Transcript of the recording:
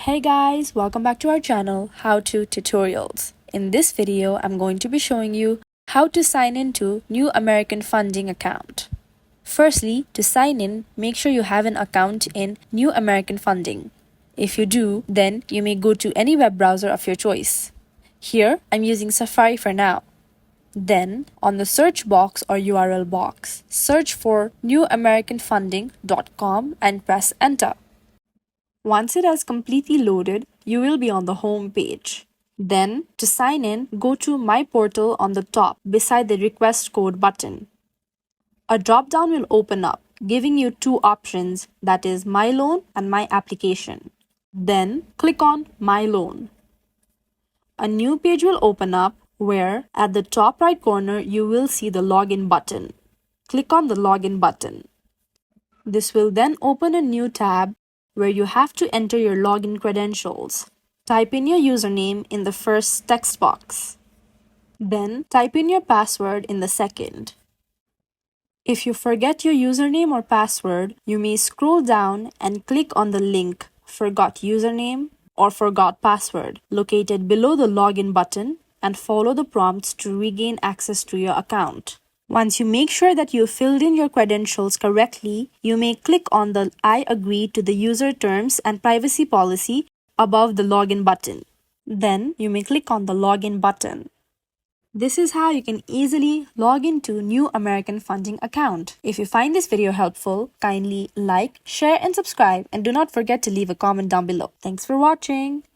Hey guys, welcome back to our channel, How To Tutorials. In this video, I'm going to be showing you how to sign into New American Funding account. Firstly, to sign in, make sure you have an account in New American Funding. If you do, then you may go to any web browser of your choice. Here, I'm using Safari for now. Then, on the search box or URL box, search for newamericanfunding.com and press enter. Once it has completely loaded, you will be on the home page. Then, to sign in, go to My Portal on the top beside the Request Code button. A drop-down will open up, giving you two options, that is My Loan and My Application. Then, click on My Loan. A new page will open up where, at the top right corner, you will see the Login button. Click on the Login button. This will then open a new tab where you have to enter your login credentials. Type in your username in the first text box. Then type in your password in the second. If you forget your username or password, you may scroll down and click on the link Forgot Username or Forgot Password located below the Login button and follow the prompts to regain access to your account. Once you make sure that you filled in your credentials correctly, you may click on the I agree to the user terms and privacy policy above the login button. Then you may click on the login button. This is how you can easily log into New American Funding account. If you find this video helpful, kindly like, share and subscribe, and do not forget to leave a comment down below. Thanks for watching.